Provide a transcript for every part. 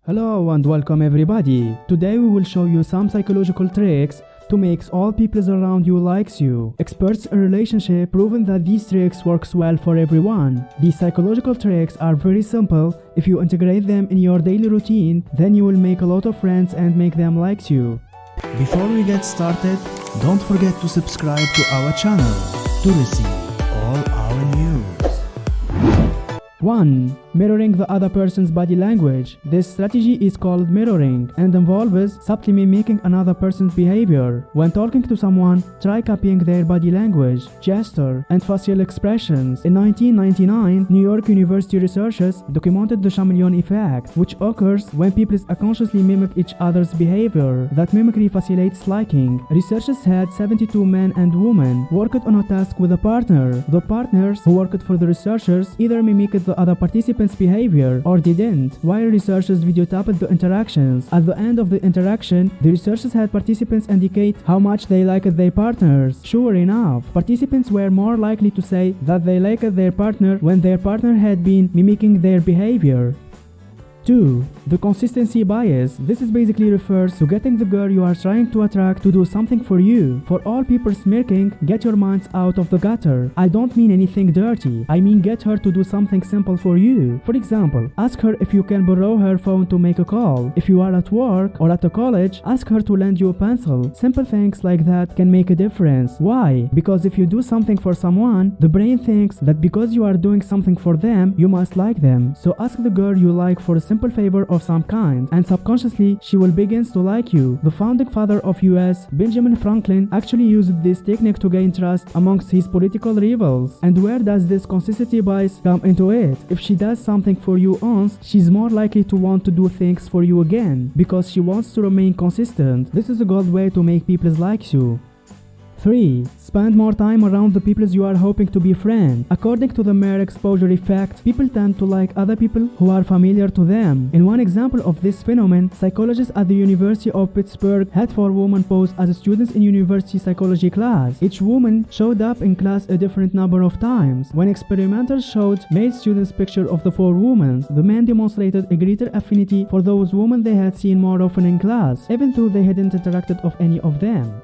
Hello and welcome everybody. Today we will show you some psychological tricks to make all people around you likes you. Experts in relationship proven that these tricks works well for everyone. These psychological tricks are very simple. If you integrate them in your daily routine, then you will make a lot of friends and make them likes you. Before we get started, don't forget to subscribe to our channel to receive all our news. 1. Mirroring the other person's body language. This strategy is called mirroring and involves subtly mimicking another person's behavior. When talking to someone, try copying their body language, gesture, and facial expressions. In 1999, New York University researchers documented the chameleon effect, which occurs when people unconsciously mimic each other's behavior. That mimicry facilitates liking. Researchers had 72 men and women worked on a task with a partner. The partners who worked for the researchers either mimicked the other participants' behavior or didn't, while researchers videotaped the interactions. At the end of the interaction, the researchers had participants indicate how much they liked their partners. Sure enough, participants were more likely to say that they liked their partner when their partner had been mimicking their behavior. 2. The consistency bias. This is basically refers to getting the girl you are trying to attract to do something for you. For all people smirking, get your minds out of the gutter. I don't mean anything dirty. I mean get her to do something simple for you. For example, ask her if you can borrow her phone to make a call. If you are at work or at a college, ask her to lend you a pencil. Simple things like that can make a difference. Why? Because if you do something for someone, the brain thinks that because you are doing something for them, you must like them. So ask the girl you like for a simple favor of some kind, and subconsciously she will begin to like you. The founding father of US, Benjamin Franklin, actually used this technique to gain trust amongst his political rivals. And where does this consistency bias come into it? If she does something for you once, she's more likely to want to do things for you again, because she wants to remain consistent. This is a good way to make people like you. 3. Spend more time around the people you are hoping to befriend. According to the mere exposure effect, people tend to like other people who are familiar to them. In one example of this phenomenon, psychologists at the University of Pittsburgh had 4 women pose as students in university psychology class. Each woman showed up in class a different number of times. When experimenters showed male students picture of the 4 women, the men demonstrated a greater affinity for those women they had seen more often in class, even though they hadn't interacted with any of them.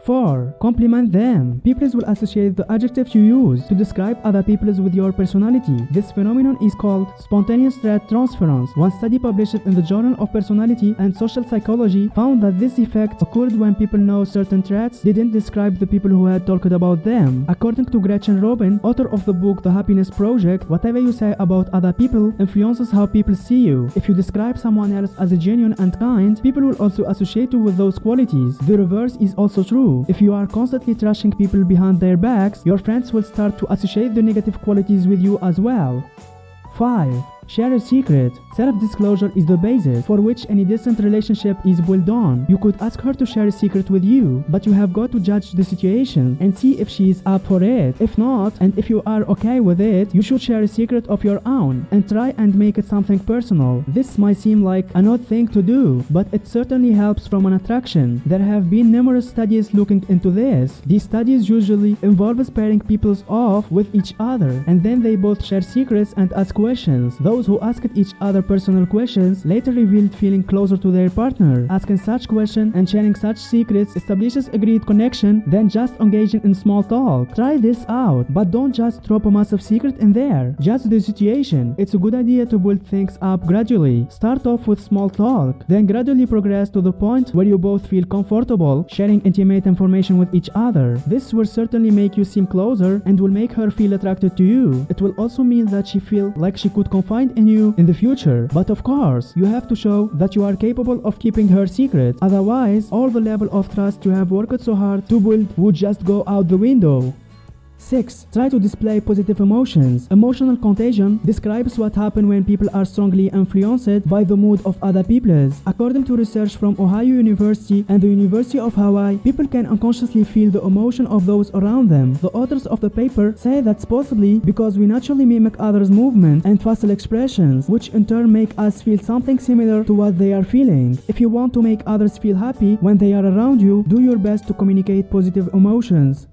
4. Compliment them. People will associate the adjectives you use to describe other people with your personality. This phenomenon is called spontaneous trait transference. One study published in the Journal of Personality and Social Psychology found that this effect occurred when people know certain traits didn't describe the people who had talked about them. According to Gretchen Rubin, author of the book The Happiness Project, whatever you say about other people influences how people see you. If you describe someone else as a genuine and kind, people will also associate you with those qualities. The reverse is also true. If you are constantly trashing people behind their backs, your friends will start to associate the negative qualities with you as well. 5. Share a secret. Self-disclosure is the basis for which any distant relationship is built on. You could ask her to share a secret with you, but you have got to judge the situation and see if she is up for it. If not, and if you are okay with it, you should share a secret of your own and try and make it something personal. This might seem like an odd thing to do, but it certainly helps from an attraction. There have been numerous studies looking into this. These studies usually involve pairing people off with each other, and then they both share secrets and ask questions. Those who asked each other personal questions later revealed feeling closer to their partner. Asking such questions and sharing such secrets establishes a great connection than just engaging in small talk. Try this out, but don't just drop a massive secret in there. Judge the situation. It's a good idea to build things up gradually. Start off with small talk, then gradually progress to the point where you both feel comfortable sharing intimate information with each other. This will certainly make you seem closer and will make her feel attracted to you. It will also mean that she feels like she could confide in you in the future. But of course, you have to show that you are capable of keeping her secret. Otherwise, all the level of trust you have worked so hard to build would just go out the window. 6. Try to display positive emotions. Emotional contagion describes what happens when people are strongly influenced by the mood of other people. According to research from Ohio University and the University of Hawaii, people can unconsciously feel the emotion of those around them. The authors of the paper say that's possibly because we naturally mimic others' movements and facial expressions, which in turn make us feel something similar to what they are feeling. If you want to make others feel happy when they are around you, do your best to communicate positive emotions.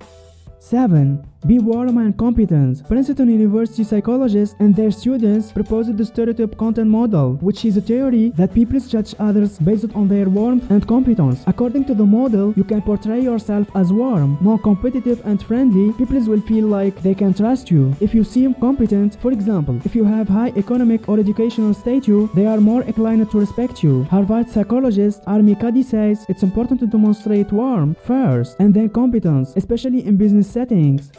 7. Be warm and competent. Princeton University psychologists and their students proposed the stereotype content model, which is a theory that people judge others based on their warmth and competence. According to the model, you can portray yourself as warm, non-competitive and friendly. People will feel like they can trust you. If you seem competent, for example, if you have high economic or educational status, they are more inclined to respect you. Harvard psychologist Armi Cuddy says it's important to demonstrate warmth first and then competence, especially in business settings.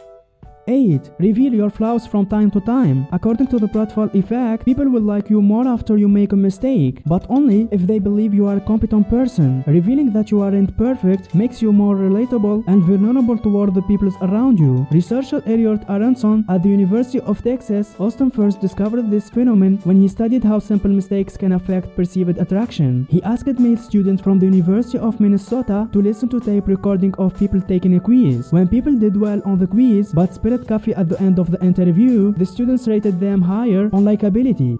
8. Reveal your flaws from time to time. According to the Pratfall effect, people will like you more after you make a mistake, but only if they believe you are a competent person. Revealing that you aren't perfect makes you more relatable and vulnerable toward the people around you. Researcher Elliot Aronson at the University of Texas Austin first discovered this phenomenon when he studied how simple mistakes can affect perceived attraction. He asked male students from the University of Minnesota to listen to tape recording of people taking a quiz. When people did well on the quiz but spilled coffee at the end of the interview, the students rated them higher on likability.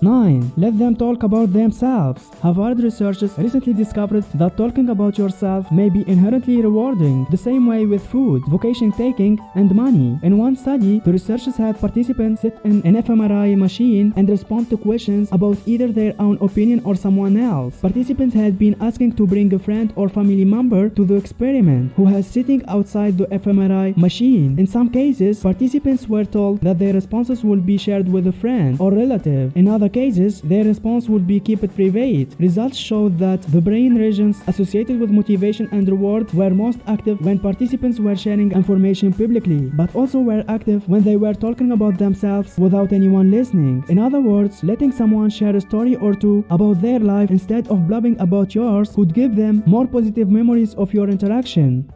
9. Let them talk about themselves. Harvard researchers recently discovered that talking about yourself may be inherently rewarding, the same way with food, vacation taking, and money. In one study, the researchers had participants sit in an fMRI machine and respond to questions about either their own opinion or someone else. Participants had been asking to bring a friend or family member to the experiment who was sitting outside the fMRI machine. In some cases, participants were told that their responses would be shared with a friend or relative. In other cases, their response would be kept private. Results showed that the brain regions associated with motivation and reward were most active when participants were sharing information publicly, but also were active when they were talking about themselves without anyone listening. In other words, letting someone share a story or two about their life instead of blabbing about yours could give them more positive memories of your interaction.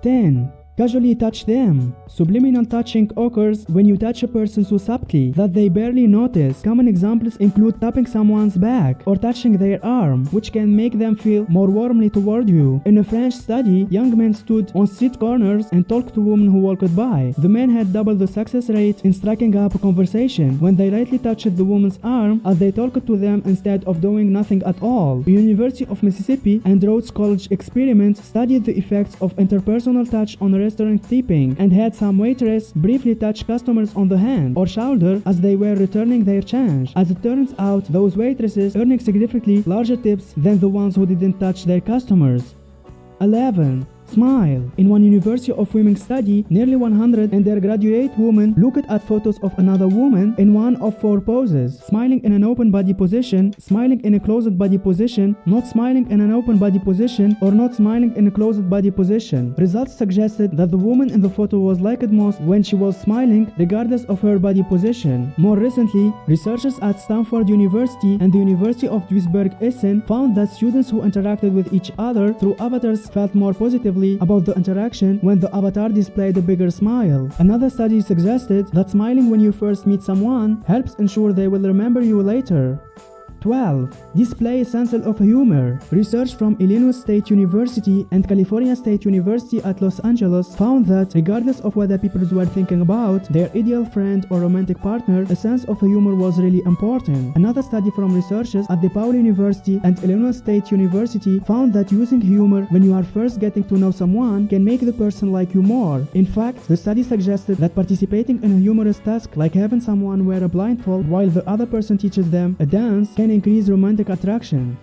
10. Casually touch them. Subliminal touching occurs when you touch a person so subtly that they barely notice. Common examples include tapping someone's back or touching their arm, which can make them feel more warmly toward you. In a French study, young men stood on street corners and talked to women who walked by. The men had double the success rate in striking up a conversation when they lightly touched the woman's arm as they talked to them instead of doing nothing at all. The University of Mississippi and Rhodes College experiment studied the effects of interpersonal touch on restaurant tipping and had some waitress briefly touch customers on the hand or shoulder as they were returning their change. As it turns out, those waitresses earning significantly larger tips than the ones who didn't touch their customers. 11. Smile. In one University of Women study, nearly 100 undergraduate women looked at photos of another woman in one of 4 poses: smiling in an open body position, smiling in a closed body position, not smiling in an open body position, or not smiling in a closed body position. Results suggested that the woman in the photo was liked most when she was smiling, regardless of her body position. More recently, researchers at Stanford University and the University of Duisburg-Essen found that students who interacted with each other through avatars felt more positively about the interaction when the avatar displayed a bigger smile. Another study suggested that smiling when you first meet someone helps ensure they will remember you later. 12. Display a sense of humor. Research from Illinois State University and California State University at Los Angeles found that regardless of whether people were thinking about their ideal friend or romantic partner, a sense of humor was really important. Another study from researchers at DePaul University and Illinois State University found that using humor when you are first getting to know someone can make the person like you more. In fact, the study suggested that participating in a humorous task like having someone wear a blindfold while the other person teaches them a dance can increase romantic attraction.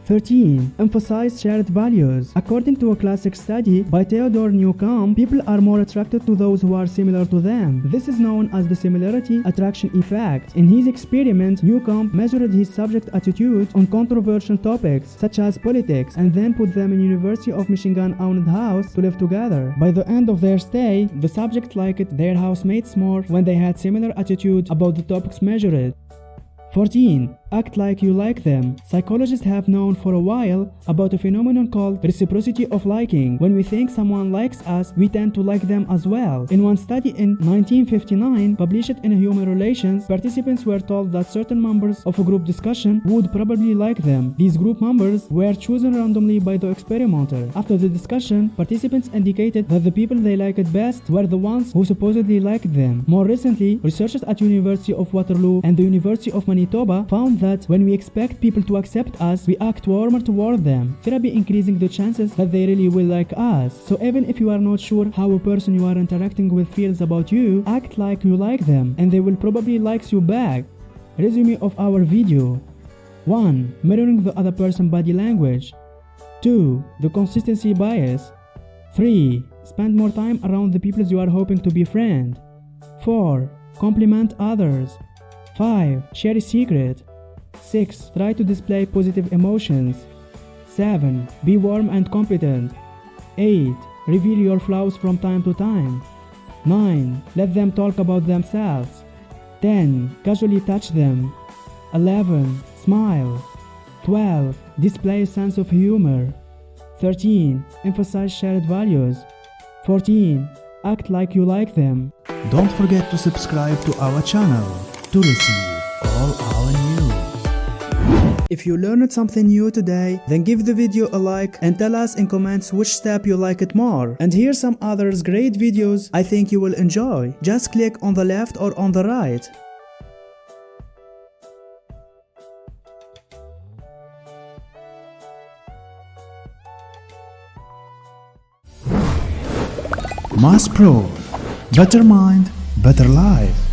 13. Emphasize shared values. According to a classic study by Theodore Newcomb, people are more attracted to those who are similar to them. This is known as the similarity attraction effect. In his experiment, Newcomb measured his subject attitude on controversial topics such as politics and then put them in University of Michigan-owned house to live together. By the end of their stay, the subject liked their housemates more when they had similar attitude about the topics measured. 14. Act like you like them. Psychologists have known for a while about a phenomenon called reciprocity of liking. When we think someone likes us, we tend to like them as well. In one study in 1959, published in Human Relations, participants were told that certain members of a group discussion would probably like them. These group members were chosen randomly by the experimenter. After the discussion, participants indicated that the people they liked best were the ones who supposedly liked them. More recently, researchers at University of Waterloo and the University of Manitoba found found that when we expect people to accept us, we act warmer toward them, therapy increasing the chances that they really will like us. So even if you are not sure how a person you are interacting with feels about you, act like you like them, and they will probably like you back. Resume of our video. 1. Mirroring the other person's body language. 2. The consistency bias. 3. Spend more time around the people you are hoping to befriend. 4. Compliment others. 5. Share a secret. 6. Try to display positive emotions. 7. Be warm and competent. 8. Reveal your flaws from time to time. 9. Let them talk about themselves. 10. Casually touch them. 11. Smile. 12. Display a sense of humor. 13. Emphasize shared values. 14. Act like you like them. Don't forget to subscribe to our channel to receive all our news. If you learned something new today, then give the video a like and tell us in comments which step you like it more. And here's some others great videos I think you will enjoy. Just click on the left or on the right. Mass Pro. Better mind, better life.